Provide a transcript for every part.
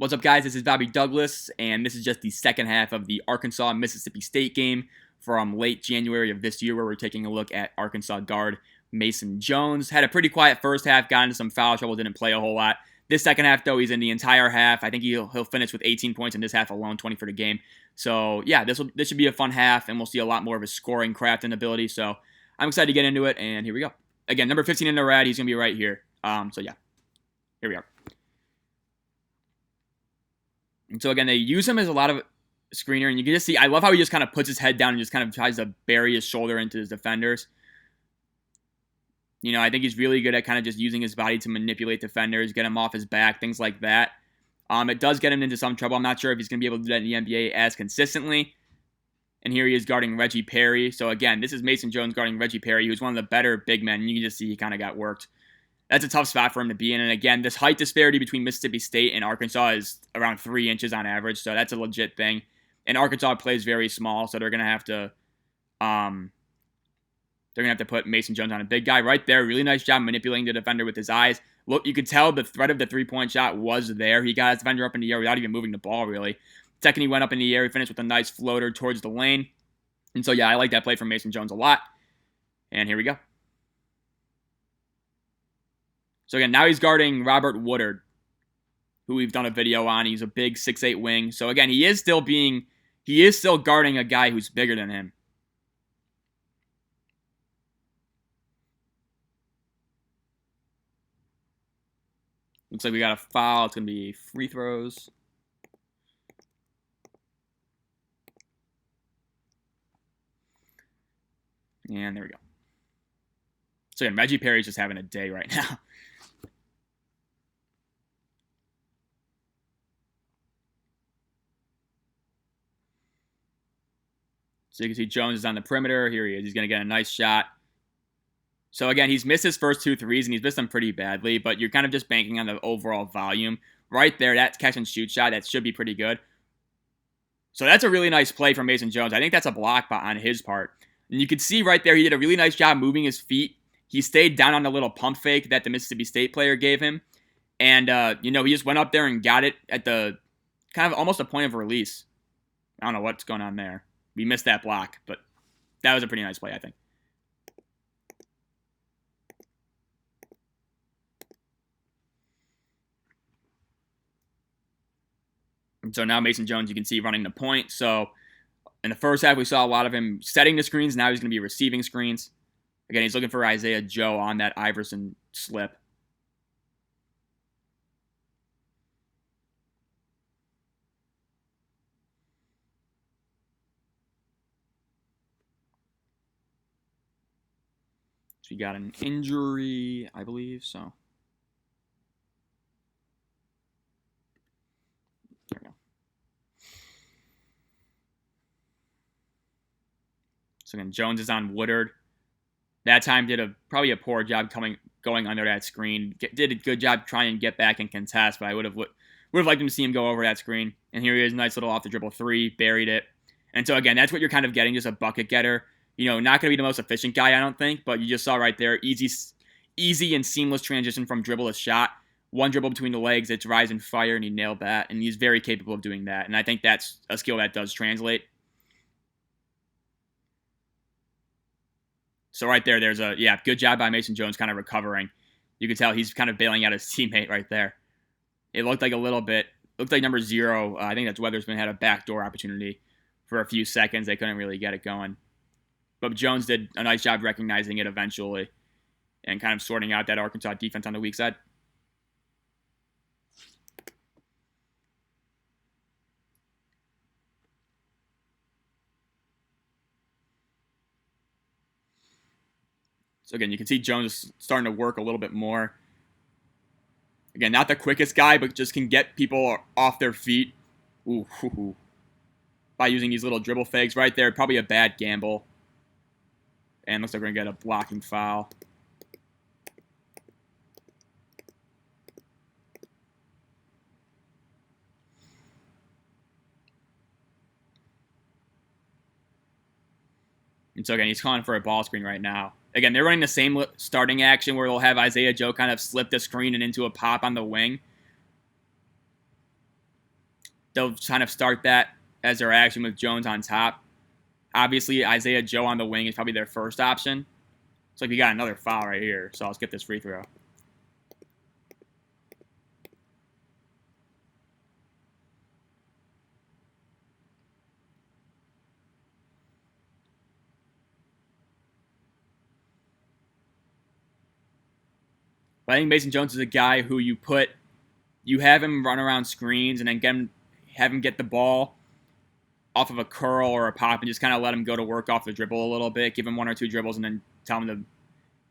What's up, guys? This is Bobby Douglas, and this is just the second half of the Arkansas-Mississippi State game from late January of this year, where we're taking a look at Arkansas guard Mason Jones. Had a pretty quiet first half, got into some foul trouble, didn't play a whole lot. This second half, though, he's in the entire half. I think he'll finish with 18 points in this half alone, 20 for the game. So, yeah, this should be a fun half, and we'll see a lot more of his scoring Craftsman ability. So, I'm excited to get into it, and here we go. Again, number 15 in the red, he's going to be right here. So, yeah, here we are. And so, again, they use him as a lot of screener, and you can just see, I love how he just kind of puts his head down and just kind of tries to bury his shoulder into his defenders. You know, I think he's really good at kind of just using his body to manipulate defenders, get him off his back, things like that. It does get him into some trouble. I'm not sure if he's going to be able to do that in the NBA as consistently. And here he is guarding Reggie Perry. So, again, this is Mason Jones guarding Reggie Perry, who's one of the better big men. You can just see he kind of got worked. That's a tough spot for him to be in. And again, this height disparity between Mississippi State and Arkansas is around 3 inches on average, so that's a legit thing. And Arkansas plays very small, so they're gonna have to put Mason Jones on a big guy right there. Really nice job manipulating the defender with his eyes. Look, you could tell the threat of the three-point shot was there. He got his defender up in the air without even moving the ball, really. Second, he went up in the air. He finished with a nice floater towards the lane. And so, yeah, I like that play from Mason Jones a lot. And here we go. So again, now he's guarding Robert Woodard, who we've done a video on. He's a big 6'8" wing. So again, he is still guarding a guy who's bigger than him. Looks like we got a foul. It's going to be free throws. And there we go. So again, Reggie Perry's just having a day right now. So you can see Jones is on the perimeter. Here he is. He's going to get a nice shot. So again, he's missed his first 2 threes, and he's missed them pretty badly, but you're kind of just banking on the overall volume. Right there, that catch and shoot shot, that should be pretty good. So that's a really nice play from Mason Jones. I think that's a block on his part. And you can see right there, he did a really nice job moving his feet. He stayed down on the little pump fake that the Mississippi State player gave him. And, he just went up there and got it at the kind of almost a point of release. I don't know what's going on there. We missed that block, but that was a pretty nice play, I think. And so now Mason Jones, you can see running the point. So in the first half, we saw a lot of him setting the screens. Now he's going to be receiving screens. Again, he's looking for Isaiah Joe on that Iverson slip. So he got an injury, I believe, so. There we go. So again, Jones is on Woodard. That time did probably a poor job going under that screen. Did a good job trying to get back and contest, but I would have liked him to see him go over that screen. And here he is, nice little off the dribble 3, buried it. And so again, that's what you're kind of getting, just a bucket getter. You know, not going to be the most efficient guy, I don't think, but you just saw right there, easy and seamless transition from dribble to shot. One dribble between the legs, it's rise and fire, and he nailed that. And he's very capable of doing that. And I think that's a skill that does translate. So right there, there's good job by Mason Jones kind of recovering. You can tell he's kind of bailing out his teammate right there. It looked like number 0, I think that's Weatherspoon, had a backdoor opportunity for a few seconds. They couldn't really get it going. But Jones did a nice job recognizing it eventually and kind of sorting out that Arkansas defense on the weak side. So again, you can see Jones is starting to work a little bit more. Again, not the quickest guy, but just can get people off their feet. Ooh. By using these little dribble fakes right there. Probably a bad gamble. And looks like we're going to get a blocking foul. And so again, he's calling for a ball screen right now. Again, they're running the same starting action where they'll have Isaiah Joe kind of slip the screen and into a pop on the wing. they'll kind of start that as their action with Jones on top. Obviously, Isaiah Joe on the wing is probably their first option. It's like we got another foul right here, so I'll skip this free throw. But I think Mason Jones is a guy who you have him run around screens and then have him get the ball off of a curl or a pop and just kind of let him go to work off the dribble a little bit, give him 1 or 2 dribbles, and then tell him to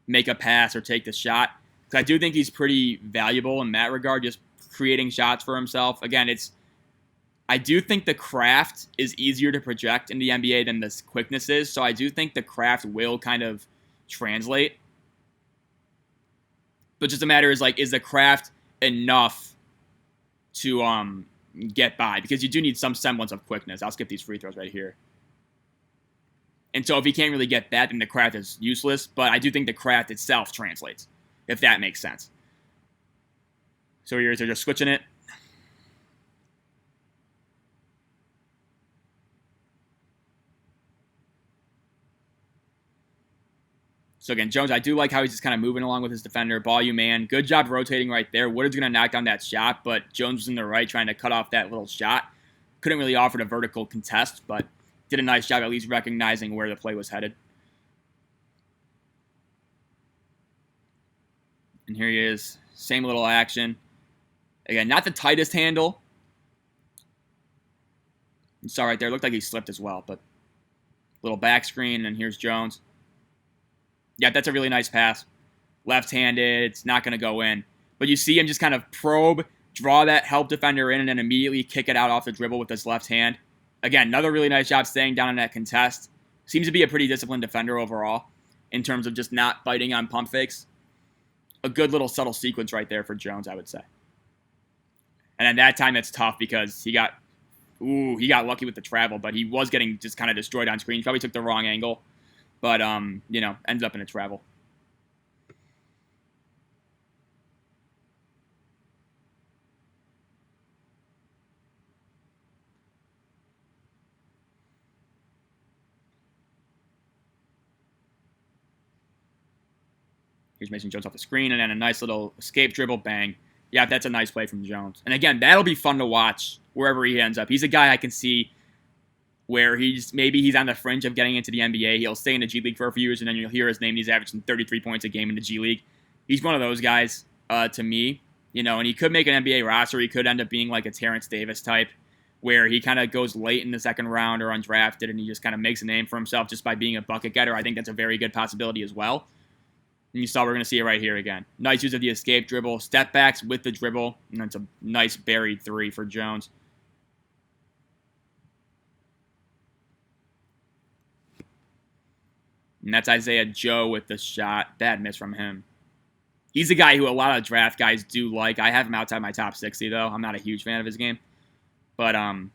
make a pass or take the shot. Because I do think he's pretty valuable in that regard, just creating shots for himself. Again, I do think the craft is easier to project in the NBA than the quickness is, so I do think the craft will kind of translate. But just a matter is, like, is the craft enough to get by? Because you do need some semblance of quickness. I'll skip these free throws right here. And so if he can't really get that, then the craft is useless. But I do think the craft itself translates, if that makes sense. So here they're just switching it. So again, Jones, I do like how he's just kind of moving along with his defender. Ball you, man. Good job rotating right there. Woodard's going to knock down that shot, but Jones was in the right trying to cut off that little shot. Couldn't really offer a vertical contest, but did a nice job at least recognizing where the play was headed. And here he is. Same little action. Again, not the tightest handle. You saw right there. Looked like he slipped as well, but little back screen, and here's Jones. Yeah, that's a really nice pass. Left-handed, it's not going to go in. But you see him just kind of probe, draw that help defender in, and then immediately kick it out off the dribble with his left hand. Again, another really nice job staying down in that contest. Seems to be a pretty disciplined defender overall in terms of just not biting on pump fakes. A good little subtle sequence right there for Jones, I would say. And at that time, it's tough because he got lucky with the travel, but he was getting just kind of destroyed on screen. He probably took the wrong angle. But, ended up in a travel. Here's Mason Jones off the screen, and then a nice little escape dribble, bang. Yeah, that's a nice play from Jones. And again, that'll be fun to watch wherever he ends up. He's a guy I can see where he's on the fringe of getting into the NBA. He'll stay in the G League for a few years, and then you'll hear his name, and he's averaging 33 points a game in the G League. He's one of those guys, to me, and he could make an NBA roster. He could end up being like a Terrence Davis type, where he kind of goes late in the second round or undrafted, and he just kind of makes a name for himself just by being a bucket getter. I think that's a very good possibility as well. And you saw we're going to see it right here again. Nice use of the escape dribble, step backs with the dribble, and that's a nice buried three for Jones. And that's Isaiah Joe with the shot. Bad miss from him. He's a guy who a lot of draft guys do like. I have him outside my top 60, though. I'm not a huge fan of his game. But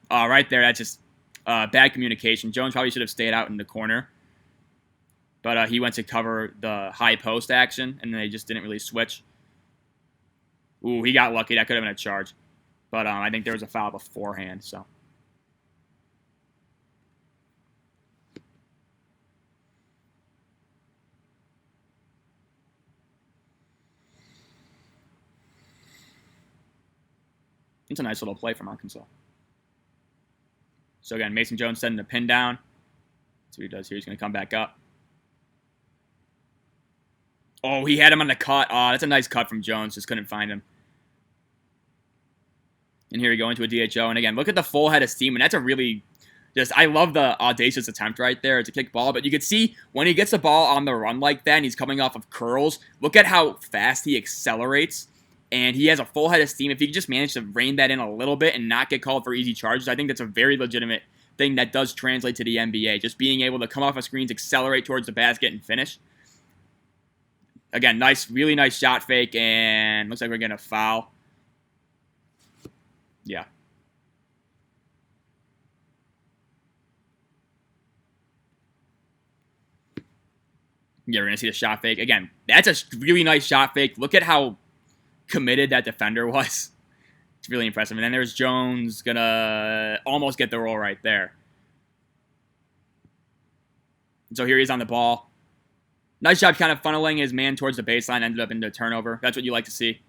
right there, that's just bad communication. Jones probably should have stayed out in the corner. But he went to cover the high post action, and they just didn't really switch. Ooh, he got lucky. That could have been a charge. But I think there was a foul beforehand, so. It's a nice little play from Arkansas. So again, Mason Jones setting the pin down. That's what he does here. He's going to come back up. Oh, he had him on the cut. Oh, that's a nice cut from Jones. Just couldn't find him. And here we go into a DHO. And again, look at the full head of steam. And that's a really I love the audacious attempt right there. It's a kick ball. But you can see when he gets the ball on the run like that and he's coming off of curls, look at how fast he accelerates. And he has a full head of steam. If he could just manage to rein that in a little bit and not get called for easy charges, I think that's a very legitimate thing that does translate to the NBA. Just being able to come off of screens, accelerate towards the basket, and finish. Again, really nice shot fake, and looks like we're getting a foul. Yeah. Yeah, we're going to see the shot fake. Again, that's a really nice shot fake. Look at how committed that defender was. It's really impressive. And then there's Jones gonna almost get the roll right there. And so here he's on the ball. Nice job kind of funneling his man towards the baseline, ended up into a turnover. That's what you like to see.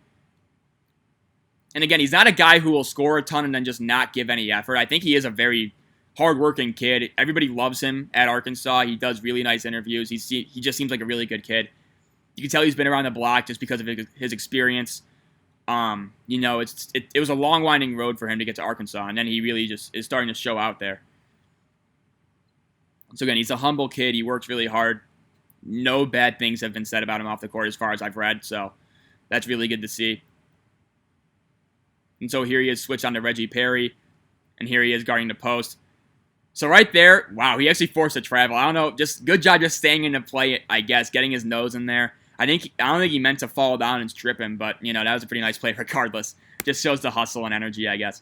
And again, he's not a guy who will score a ton and then just not give any effort. I think he is a very hardworking kid. Everybody loves him at Arkansas. He does really nice interviews. He just seems like a really good kid. You can tell he's been around the block just because of his experience. You know, it was a long, winding road for him to get to Arkansas, and then he really just is starting to show out there. So again, he's a humble kid. He works really hard. No bad things have been said about him off the court as far as I've read, so that's really good to see. And so here he is switched on to Reggie Perry, and here he is guarding the post. So right there, wow, he actually forced a travel. I don't know, just good job just staying into play, I guess, getting his nose in there. I don't think he meant to fall down and strip him, but, you know, that was a pretty nice play regardless. Just shows the hustle and energy, I guess.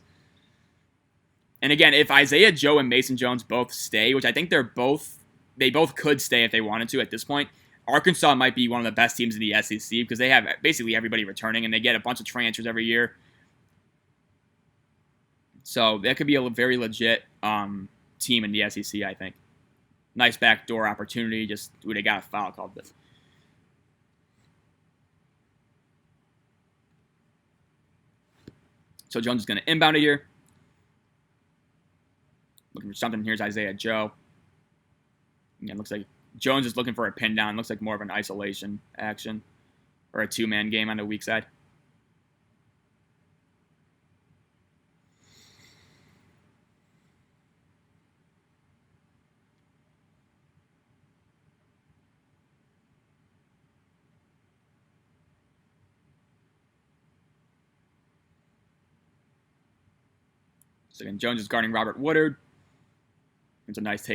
And again, if Isaiah Joe and Mason Jones both stay, which I think they both could stay if they wanted to at this point, Arkansas might be one of the best teams in the SEC because they have basically everybody returning, and they get a bunch of transfers every year. So that could be a very legit team in the SEC, I think. Nice backdoor opportunity. Just they got a foul called this. So Jones is going to inbound it here. Looking for something. Here's Isaiah Joe. Again, looks like Jones is looking for a pin down. Looks like more of an isolation action or a two-man game on the weak side. So again, Jones is guarding Robert Woodard. It's a nice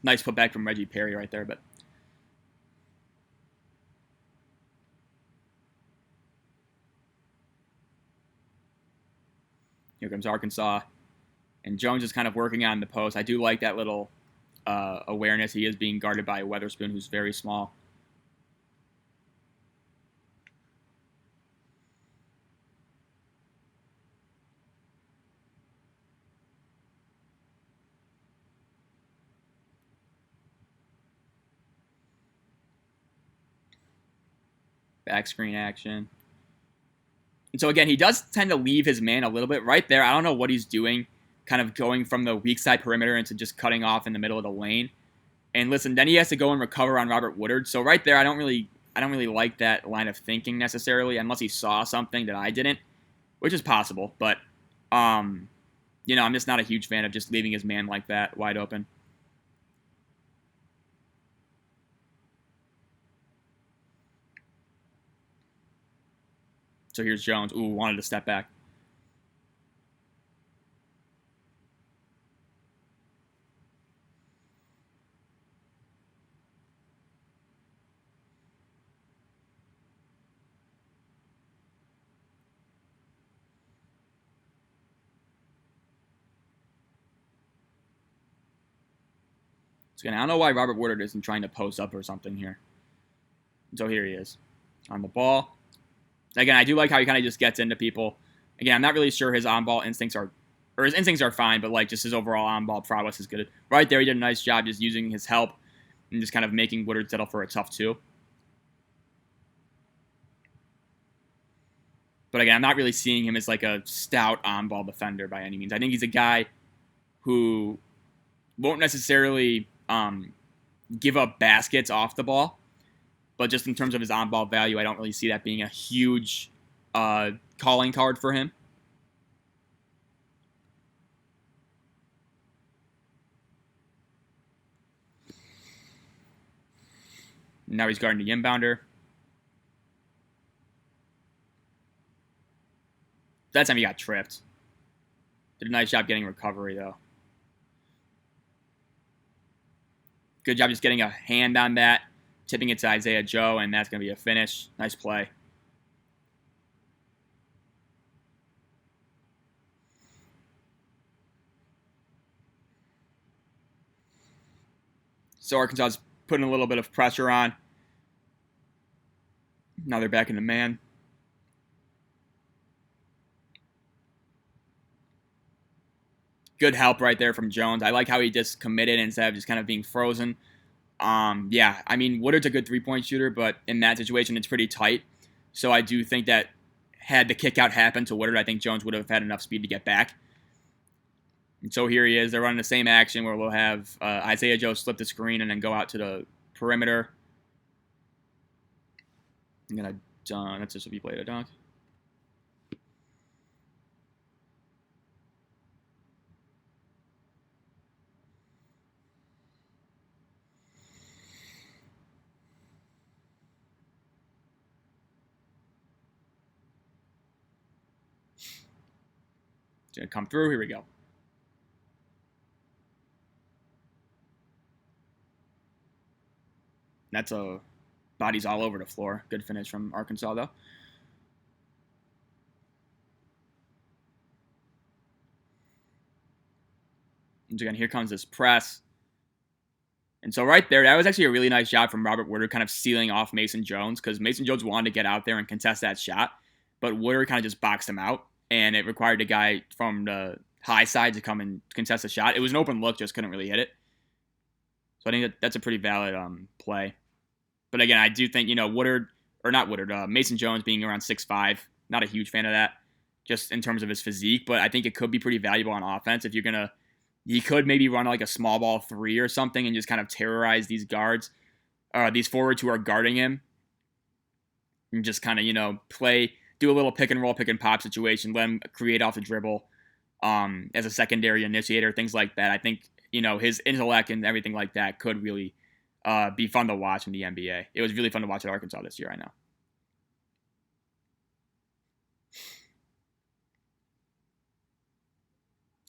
putback from Reggie Perry right there, but here comes Arkansas, and Jones is kind of working on the post. I do like that little awareness. He is being guarded by Weatherspoon, who's very small. Back screen action. And so again, he does tend to leave his man a little bit right there. I don't know what he's doing, kind of going from the weak side perimeter into just cutting off in the middle of the lane. And listen, then he has to go and recover on Robert Woodard. So right there, I don't really like that line of thinking necessarily, unless he saw something that I didn't, which is possible. But you know, I'm just not a huge fan of just leaving his man like that wide open. So here's Jones. Ooh, wanted to step back. So again, I don't know why Robert Woodard isn't trying to post up or something here. So here he is on the ball. Again, I do like how he kind of just gets into people. Again, I'm not really sure his on-ball instincts are, or his instincts are fine, but like just his overall on-ball prowess is good. Right there, he did a nice job just using his help and just kind of making Woodard settle for a tough two. But again, I'm not really seeing him as like a stout on-ball defender by any means. I think he's a guy who won't necessarily give up baskets off the ball. But just in terms of his on-ball value, I don't really see that being a huge calling card for him. Now he's guarding the inbounder. That time he got tripped. Did a nice job getting recovery, though. Good job just getting a hand on that. Tipping it to Isaiah Joe, and that's going to be a finish. Nice play. So Arkansas's putting a little bit of pressure on. Now they're back in the man. good help right there from Jones. I like how he just committed instead of just kind of being frozen. Yeah, I mean, Woodard's a good three-point shooter, but in that situation, it's pretty tight. So I do think that had the kick out happened to Woodard, I think Jones would have had enough speed to get back. And so here he is. They're running the same action where we'll have Isaiah Joe slip the screen and then go out to the perimeter. I'm going to dunk. That's just if he played a dunk. It's going to come through. Here we go. That's a bodies all over the floor. Good finish from Arkansas, though. And again, here comes this press. And so right there, that was actually a really nice job from Robert Woodard kind of sealing off Mason Jones because Mason Jones wanted to get out there and contest that shot, but Woodard kind of just boxed him out, and it required a guy from the high side to come and contest the shot. It was an open look, just couldn't really hit it. So I think that's a pretty valid play. But again, I do think, Mason Jones being around 6'5", not a huge fan of that, just in terms of his physique, but I think it could be pretty valuable on offense if you're going to, he could maybe run like a small ball three or something and just kind of terrorize these guards, these forwards who are guarding him, and just kind of, do a little pick and roll, pick and pop situation, let him create off the dribble as a secondary initiator, things like that. I think, his intellect and everything like that could really be fun to watch in the NBA. It was really fun to watch at Arkansas this year, I know.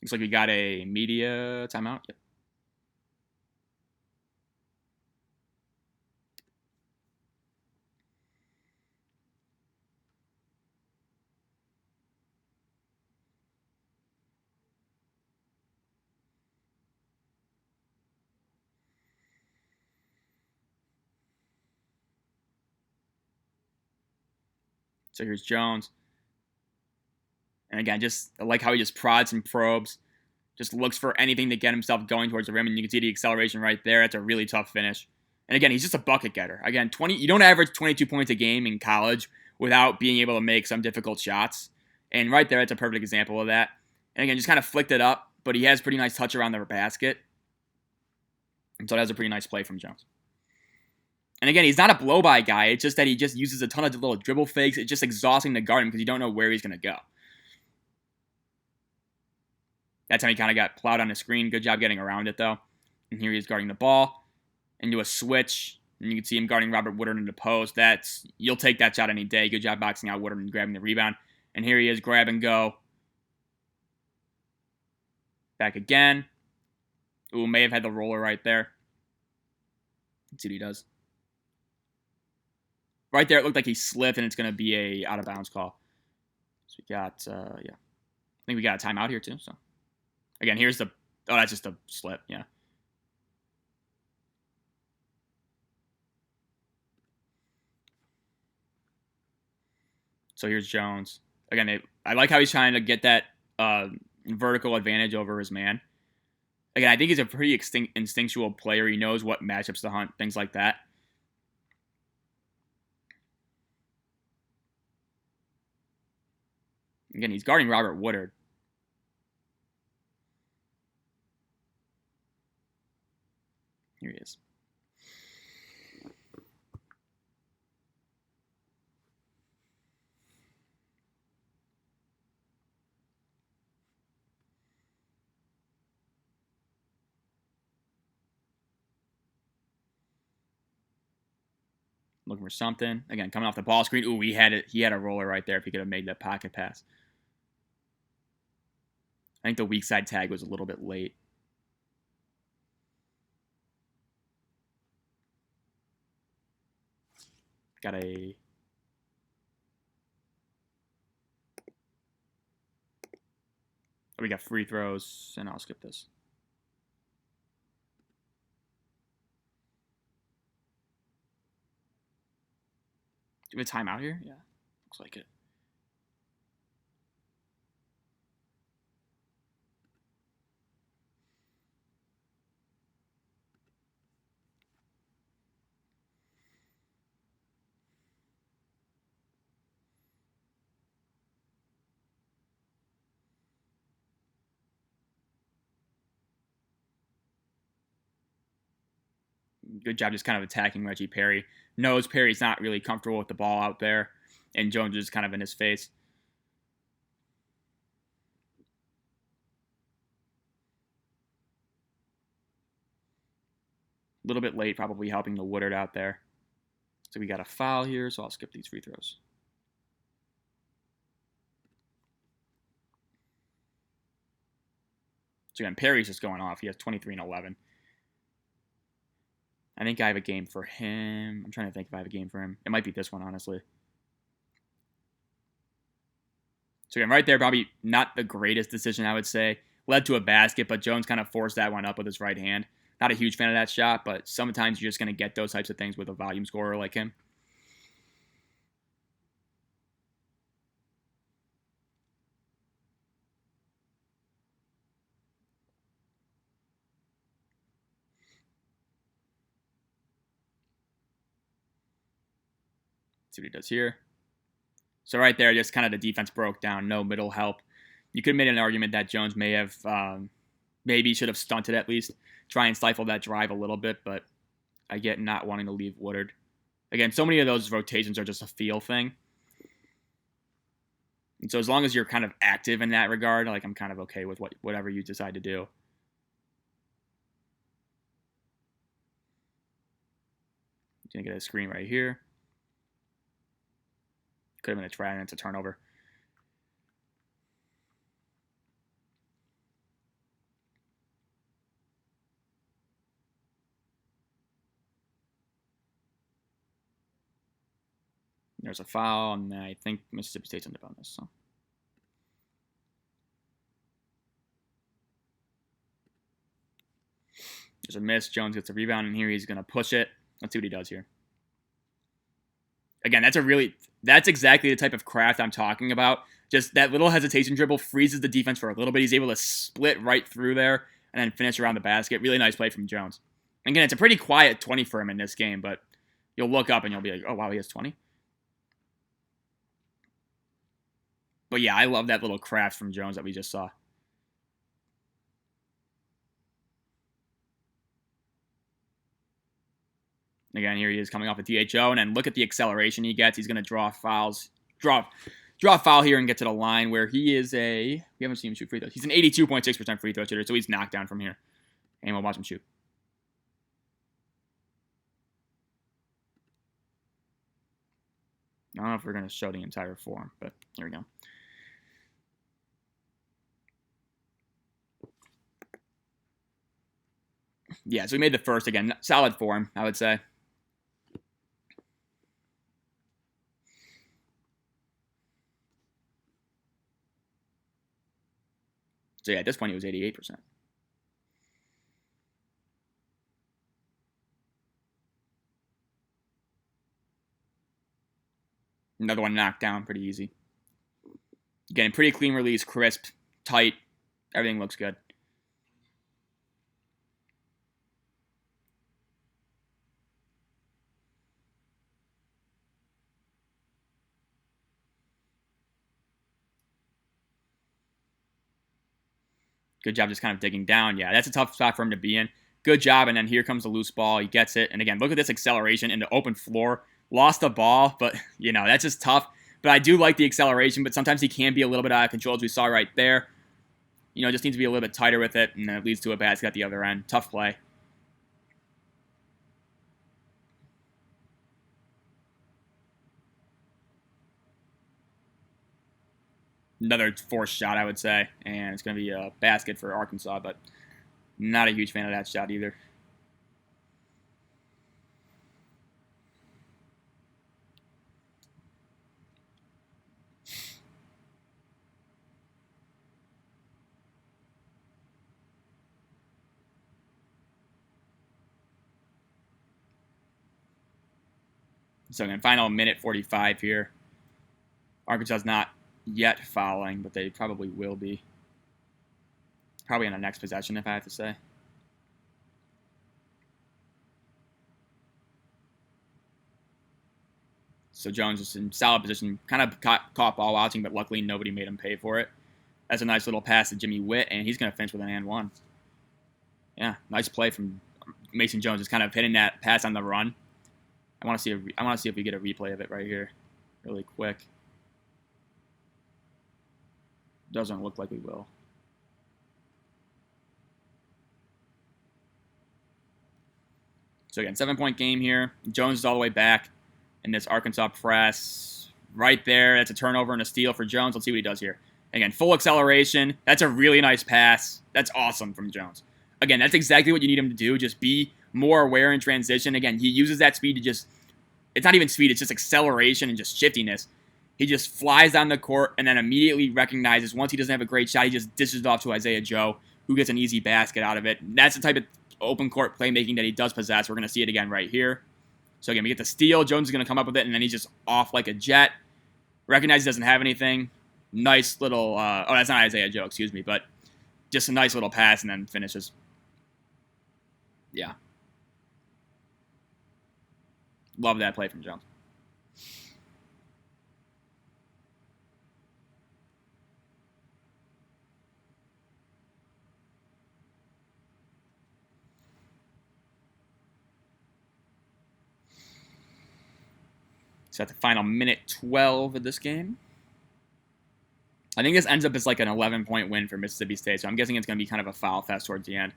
Looks like we got a media timeout. Yep. So here's Jones. And again, just I like how he just prods and probes, just looks for anything to get himself going towards the rim, and you can see the acceleration right there. It's a really tough finish. And again, he's just a bucket getter. Again, you don't average 22 points a game in college without being able to make some difficult shots. And right there, it's a perfect example of that. And again, just kind of flicked it up, but he has pretty nice touch around the basket. And so that was a pretty nice play from Jones. And again, he's not a blow-by guy. It's just that he just uses a ton of little dribble fakes. It's just exhausting to guard him because you don't know where he's going to go. That's how he kind of got plowed on the screen. Good job getting around it, though. And here he is guarding the ball. Into a switch. And you can see him guarding Robert Woodard in the post. You'll take that shot any day. Good job boxing out Woodard and grabbing the rebound. And here he is, grab and go. Back again. Ooh, may have had the roller right there. Let's see what he does. Right there, it looked like he slipped, and it's going to be a out-of-bounds call. So we got, I think we got a timeout here, too. So, again, here's the, that's just a slip, yeah. So here's Jones. Again, I like how he's trying to get that vertical advantage over his man. Again, I think he's a pretty instinctual player. He knows what matchups to hunt, things like that. Again, he's guarding Robert Woodard. Here he is. Looking for something. Again, coming off the ball screen. Ooh, he had a roller right there if he could have made that pocket pass. I think the weak side tag was a little bit late. Got a... We got free throws, and I'll skip this. Do we have a timeout here? Yeah, looks like it. Good job just kind of attacking Reggie Perry. Knows Perry's not really comfortable with the ball out there, and Jones is kind of in his face. A little bit late, probably helping the Woodard out there. So we got a foul here, so I'll skip these free throws. So again, Perry's just going off. He has 23 and 11. I think I have a game for him. I'm trying to think if I have a game for him. It might be this one, honestly. So again, right there, probably not the greatest decision, I would say. Led to a basket, but Jones kind of forced that one up with his right hand. Not a huge fan of that shot, but sometimes you're just going to get those types of things with a volume scorer like him. See what he does here. So right there, just kind of the defense broke down. No middle help. You could have made an argument that Jones may have, maybe should have stunted at least. Try and stifle that drive a little bit, but I get not wanting to leave Woodard. Again, so many of those rotations are just a feel thing. And so as long as you're kind of active in that regard, like I'm kind of okay with whatever you decide to do. Gonna get a screen right here. Could have been a try and it's a turnover. There's a foul, and I think Mississippi State's on the bonus. So. There's a miss. Jones gets a rebound, and here he's going to push it. Let's see what he does here. Again, that's exactly the type of craft I'm talking about. Just that little hesitation dribble freezes the defense for a little bit. He's able to split right through there and then finish around the basket. Really nice play from Jones. Again, it's a pretty quiet 20 for him in this game, but you'll look up and you'll be like, oh, wow, he has 20. But yeah, I love that little craft from Jones that we just saw. Again, here he is coming off a DHO, and then look at the acceleration he gets. He's going to draw fouls, draw a foul here and get to the line where he is we haven't seen him shoot free throws. He's an 82.6% free throw shooter, so he's knocked down from here. And we'll watch him shoot. I don't know if we're going to show the entire form, but here we go. Yeah, so we made the first again. Solid form, I would say. So yeah, at this point he was 88%. Another one knocked down pretty easy. Again, pretty clean release, crisp, tight. Everything looks good. Good job just kind of digging down. Yeah, that's a tough spot for him to be in. Good job, and then here comes the loose ball. He gets it, and again, look at this acceleration into open floor. Lost the ball, but, that's just tough. But I do like the acceleration, but sometimes he can be a little bit out of control, as we saw right there. Just needs to be a little bit tighter with it, and then it leads to a basket at the other end. Tough play. Another forced shot, I would say, and it's going to be a basket for Arkansas, but not a huge fan of that shot either. So again, final minute 45 here. Arkansas's not yet fouling, but they probably will be. Probably on the next possession, if I have to say. So Jones is in solid position, kind of caught ball watching, but luckily nobody made him pay for it. That's a nice little pass to Jimmy Witt, and he's going to finish with an and one. Yeah, nice play from Mason Jones is kind of hitting that pass on the run. I want to see if we get a replay of it right here, really quick. Doesn't look like we will. So again, 7-point game here. Jones is all the way back in this Arkansas press. Right there, that's a turnover and a steal for Jones. Let's see what he does here. Again, full acceleration. That's a really nice pass. That's awesome from Jones. Again, that's exactly what you need him to do. Just be more aware in transition. Again, he uses that speed to just, it's not even speed, it's just acceleration and just shiftiness. He just flies down the court and then immediately recognizes once he doesn't have a great shot, he just dishes it off to Isaiah Joe, who gets an easy basket out of it. That's the type of open court playmaking that he does possess. We're going to see it again right here. So again, we get the steal. Jones is going to come up with it, and then he's just off like a jet. Recognize he doesn't have anything. Nice little, oh, that's not Isaiah Joe, excuse me, but just a nice little pass and then finishes. Yeah. Love that play from Jones. So at the final minute 12 of this game. I think this ends up as like an 11-point win for Mississippi State, so I'm guessing it's going to be kind of a foul fest towards the end.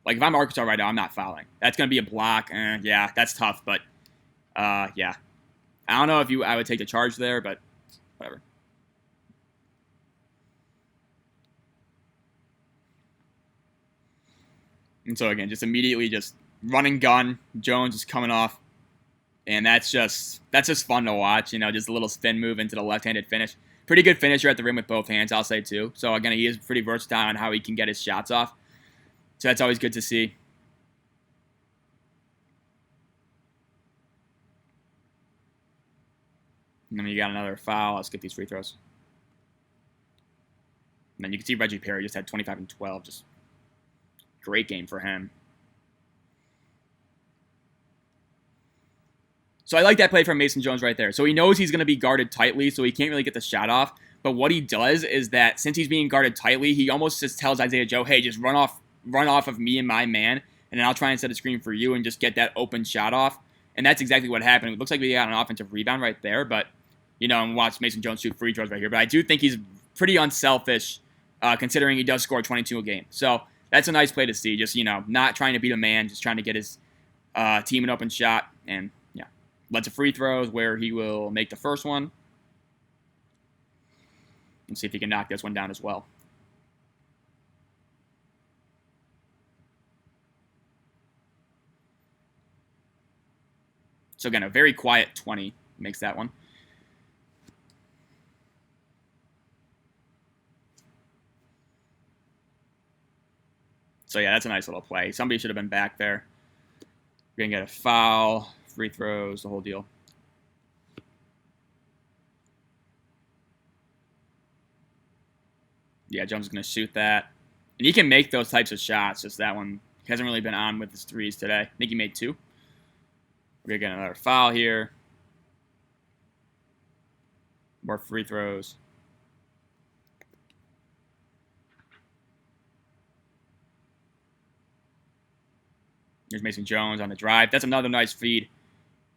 Like, if I'm Arkansas right now, I'm not fouling. That's going to be a block. Yeah, that's tough, but yeah. I don't know if I would take the charge there, but whatever. And so, again, just immediately just run and gun. Jones is coming off. And that's just fun to watch, you know, just a little spin move into the left-handed finish. Pretty good finisher at the rim with both hands, I'll say, too. So, again, he is pretty versatile on how he can get his shots off. So that's always good to see. And then you got another foul. Let's get these free throws. And then you can see Reggie Perry just had 25 and 12. Just great game for him. So I like that play from Mason Jones right there. So he knows he's going to be guarded tightly, so he can't really get the shot off. But what he does is that since he's being guarded tightly, he almost just tells Isaiah Joe, hey, just run off of me and my man, and then I'll try and set a screen for you and just get that open shot off. And that's exactly what happened. It looks like we got an offensive rebound right there, but, you know, and watch Mason Jones shoot free throws right here. But I do think he's pretty unselfish considering he does score 22 a game. So that's a nice play to see. Just, you know, not trying to beat a man, just trying to get his team an open shot. And, yeah, lots of free throws where he will make the first one. Let's see if he can knock this one down as well. So again, a very quiet 20 makes that one. So yeah, that's a nice little play. Somebody should have been back there. We're going to get a foul, free throws, the whole deal. Yeah, Jones is going to shoot that. And he can make those types of shots. Just that one hasn't really been on with his threes today. I think he made 2. We're going to get another foul here. More free throws. Here's Mason Jones on the drive. That's another nice feed.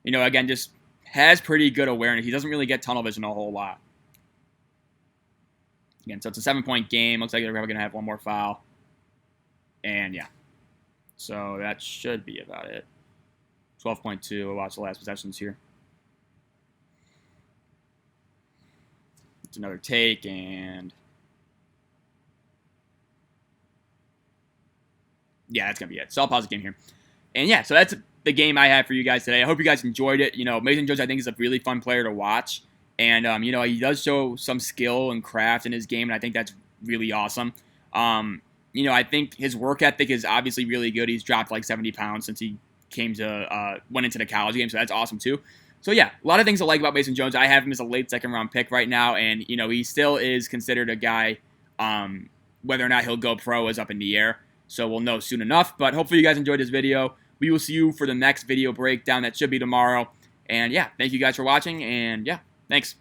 You know, again, just has pretty good awareness. He doesn't really get tunnel vision a whole lot. Again, so it's a 7-point game. Looks like they're probably going to have one more foul. And, yeah. So that should be about it. 12.2. We'll watch the last possessions here. It's another take, and yeah, that's going to be it. So I'll pause the game here. And yeah, so that's the game I have for you guys today. I hope you guys enjoyed it. You know, Mason Jones, I think, is a really fun player to watch. And, you know, he does show some skill and craft in his game, and I think that's really awesome. You know, I think his work ethic is obviously really good. He's dropped like 70 pounds since he went into the college game, so that's awesome too. So yeah, a lot of things to like about Mason Jones. I have him as a late second-round pick right now, and, you know, he still is considered a guy. Whether or not he'll go pro is up in the air, so we'll know soon enough. But hopefully you guys enjoyed this video. We will see you for the next video breakdown that should be tomorrow. And yeah, thank you guys for watching, and yeah, thanks.